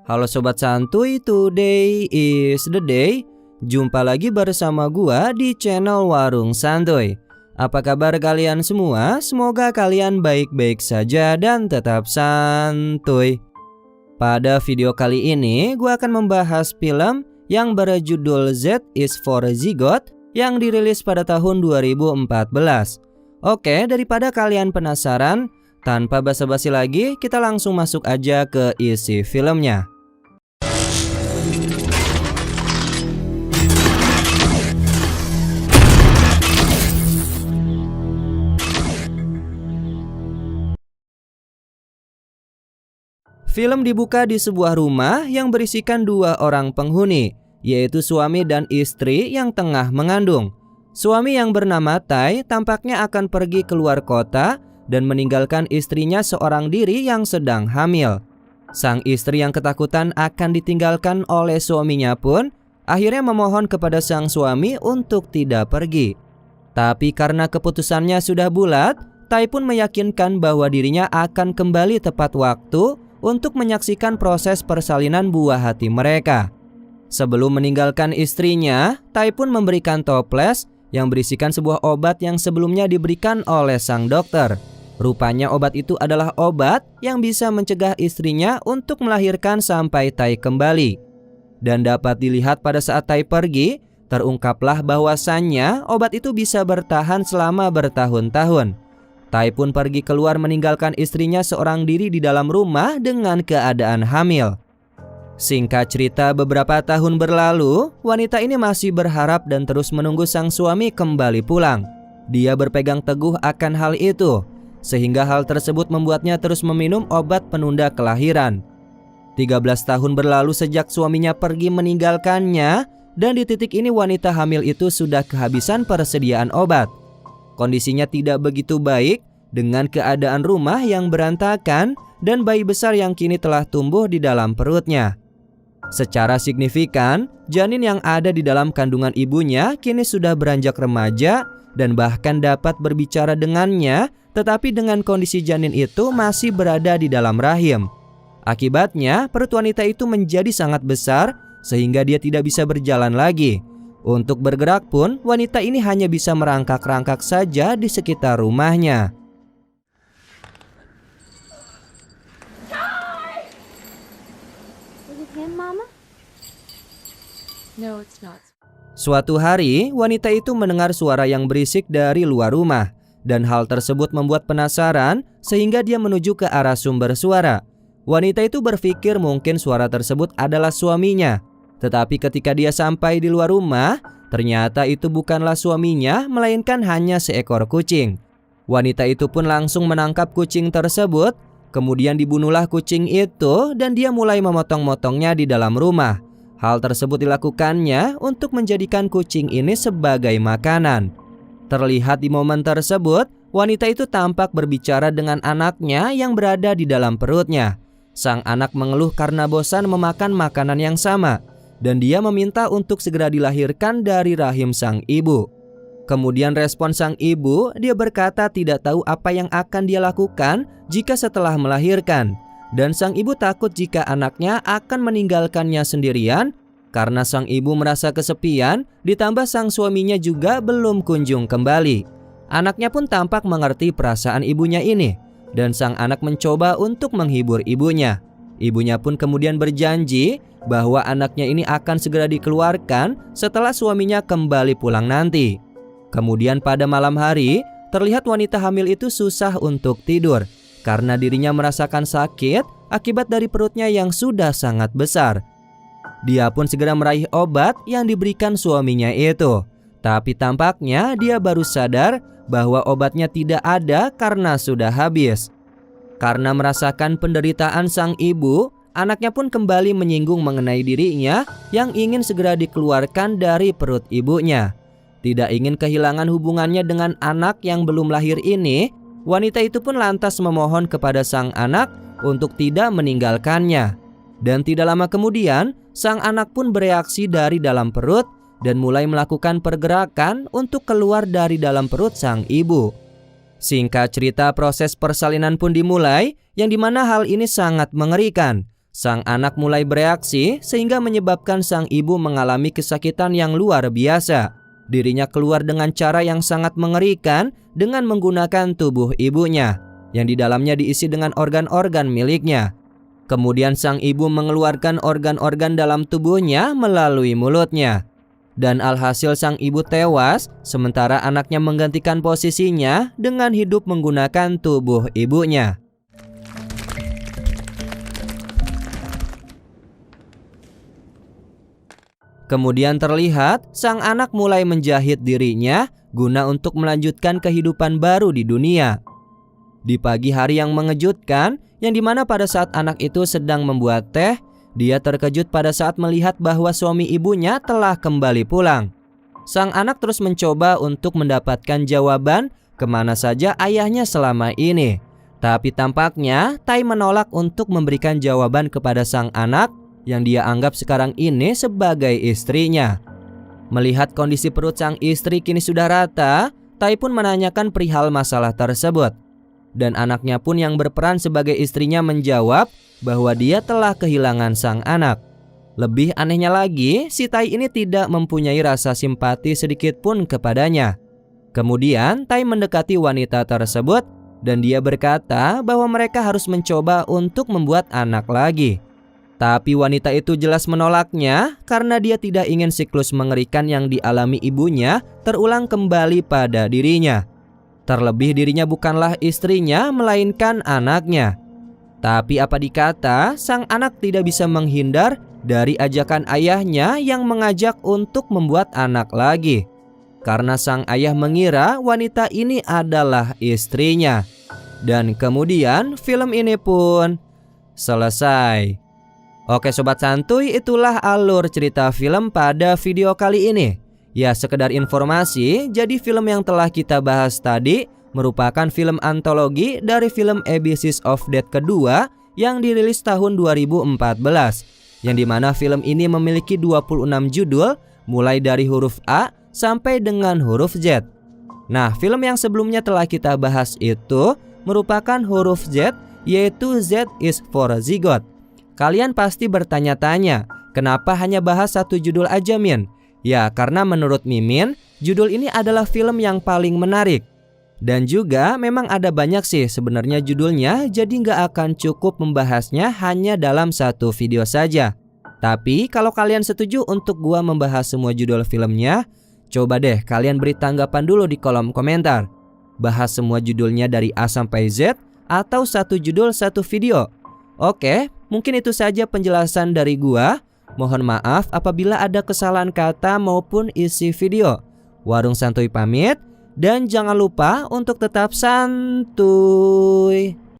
Halo Sobat Santuy, today is the day. Jumpa lagi bersama gua di channel Warung Santuy. Apa kabar kalian semua? Semoga kalian baik-baik saja dan tetap santuy. Pada video kali ini gua akan membahas film yang berjudul Z is for Zygote yang dirilis pada tahun 2014. Oke, daripada kalian penasaran, tanpa basa-basi lagi, kita langsung masuk aja ke isi filmnya. Film dibuka di sebuah rumah yang berisikan dua orang penghuni, yaitu suami dan istri yang tengah mengandung. Suami yang bernama Tai tampaknya akan pergi keluar kota dan meninggalkan istrinya seorang diri yang sedang hamil. Sang istri yang ketakutan akan ditinggalkan oleh suaminya pun akhirnya memohon kepada sang suami untuk tidak pergi. Tapi karena keputusannya sudah bulat, Tai pun meyakinkan bahwa dirinya akan kembali tepat waktu untuk menyaksikan proses persalinan buah hati mereka. Sebelum meninggalkan istrinya, Tai pun memberikan toples yang berisikan sebuah obat yang sebelumnya diberikan oleh sang dokter. Rupanya obat itu adalah obat yang bisa mencegah istrinya untuk melahirkan sampai Tai kembali. Dan dapat dilihat pada saat Tai pergi, terungkaplah bahwasannya obat itu bisa bertahan selama bertahun-tahun. Tai pun pergi keluar meninggalkan istrinya seorang diri di dalam rumah dengan keadaan hamil. Singkat cerita, beberapa tahun berlalu, wanita ini masih berharap dan terus menunggu sang suami kembali pulang. Dia berpegang teguh akan hal itu, sehingga hal tersebut membuatnya terus meminum obat penunda kelahiran. 13 tahun berlalu sejak suaminya pergi meninggalkannya, dan di titik ini wanita hamil itu sudah kehabisan persediaan obat. Kondisinya tidak begitu baik dengan keadaan rumah yang berantakan dan bayi besar yang kini telah tumbuh di dalam perutnya. Secara signifikan, janin yang ada di dalam kandungan ibunya kini sudah beranjak remaja dan bahkan dapat berbicara dengannya, tetapi dengan kondisi janin itu masih berada di dalam rahim. Akibatnya, perut wanita itu menjadi sangat besar sehingga dia tidak bisa berjalan lagi. Untuk bergerak pun, wanita ini hanya bisa merangkak-rangkak saja di sekitar rumahnya. Suatu hari, wanita itu mendengar suara yang berisik dari luar rumah, dan hal tersebut membuat penasaran sehingga dia menuju ke arah sumber suara. Wanita itu berpikir mungkin suara tersebut adalah suaminya. Tetapi ketika dia sampai di luar rumah, ternyata itu bukanlah suaminya, melainkan hanya seekor kucing. Wanita itu pun langsung menangkap kucing tersebut, kemudian dibunuhlah kucing itu dan dia mulai memotong-motongnya di dalam rumah. Hal tersebut dilakukannya untuk menjadikan kucing ini sebagai makanan. Terlihat di momen tersebut, wanita itu tampak berbicara dengan anaknya yang berada di dalam perutnya. Sang anak mengeluh karena bosan memakan makanan yang sama, dan dia meminta untuk segera dilahirkan dari rahim sang ibu. Kemudian respon sang ibu, dia berkata tidak tahu apa yang akan dia lakukan jika setelah melahirkan. Dan sang ibu takut jika anaknya akan meninggalkannya sendirian, karena sang ibu merasa kesepian, ditambah sang suaminya juga belum kunjung kembali. Anaknya pun tampak mengerti perasaan ibunya ini, dan sang anak mencoba untuk menghibur ibunya. Ibunya pun kemudian berjanji bahwa anaknya ini akan segera dikeluarkan setelah suaminya kembali pulang nanti. Kemudian pada malam hari, terlihat wanita hamil itu susah untuk tidur karena dirinya merasakan sakit akibat dari perutnya yang sudah sangat besar. Dia pun segera meraih obat yang diberikan suaminya itu. Tapi tampaknya dia baru sadar bahwa obatnya tidak ada karena sudah habis. Karena merasakan penderitaan sang ibu, anaknya pun kembali menyinggung mengenai dirinya yang ingin segera dikeluarkan dari perut ibunya. Tidak ingin kehilangan hubungannya dengan anak yang belum lahir ini, wanita itu pun lantas memohon kepada sang anak untuk tidak meninggalkannya. Dan tidak lama kemudian, sang anak pun bereaksi dari dalam perut dan mulai melakukan pergerakan untuk keluar dari dalam perut sang ibu. Singkat cerita, proses persalinan pun dimulai, yang dimana hal ini sangat mengerikan. Sang anak mulai bereaksi sehingga menyebabkan sang ibu mengalami kesakitan yang luar biasa. Dirinya keluar dengan cara yang sangat mengerikan dengan menggunakan tubuh ibunya, yang di dalamnya diisi dengan organ-organ miliknya. Kemudian sang ibu mengeluarkan organ-organ dalam tubuhnya melalui mulutnya. Dan alhasil sang ibu tewas, sementara anaknya menggantikan posisinya dengan hidup menggunakan tubuh ibunya. Kemudian terlihat sang anak mulai menjahit dirinya guna untuk melanjutkan kehidupan baru di dunia. Di pagi hari yang mengejutkan, yang dimana pada saat anak itu sedang membuat teh, dia terkejut pada saat melihat bahwa suami ibunya telah kembali pulang. Sang anak terus mencoba untuk mendapatkan jawaban kemana saja ayahnya selama ini. Tapi tampaknya Tai menolak untuk memberikan jawaban kepada sang anak yang dia anggap sekarang ini sebagai istrinya. Melihat kondisi perut sang istri kini sudah rata, Tai pun menanyakan perihal masalah tersebut. Dan anaknya pun yang berperan sebagai istrinya menjawab bahwa dia telah kehilangan sang anak. Lebih anehnya lagi, si Tai ini tidak mempunyai rasa simpati sedikit pun kepadanya. Kemudian Tai mendekati wanita tersebut dan dia berkata bahwa mereka harus mencoba untuk membuat anak lagi. Tapi wanita itu jelas menolaknya karena dia tidak ingin siklus mengerikan yang dialami ibunya terulang kembali pada dirinya. Terlebih dirinya bukanlah istrinya melainkan anaknya. Tapi apa dikata, sang anak tidak bisa menghindar dari ajakan ayahnya yang mengajak untuk membuat anak lagi. Karena sang ayah mengira wanita ini adalah istrinya. Dan kemudian film ini pun selesai. Oke sobat santuy, itulah alur cerita film pada video kali ini. Ya sekedar informasi, jadi film yang telah kita bahas tadi merupakan film antologi dari film Abyss of Death kedua yang dirilis tahun 2014. Yang dimana film ini memiliki 26 judul mulai dari huruf A sampai dengan huruf Z. Nah film yang sebelumnya telah kita bahas itu merupakan huruf Z, yaitu Z is for Zygote. Kalian pasti bertanya-tanya, kenapa hanya bahas satu judul aja Min? Ya, karena menurut Mimin, judul ini adalah film yang paling menarik. Dan juga memang ada banyak sih sebenarnya judulnya, jadi nggak akan cukup membahasnya hanya dalam satu video saja. Tapi kalau kalian setuju untuk gua membahas semua judul filmnya, coba deh kalian beri tanggapan dulu di kolom komentar. Bahas semua judulnya dari A sampai Z atau satu judul satu video. Oke, mungkin itu saja penjelasan dari gua. Mohon maaf apabila ada kesalahan kata maupun isi video. Warung Santuy pamit, dan jangan lupa untuk tetap santuy.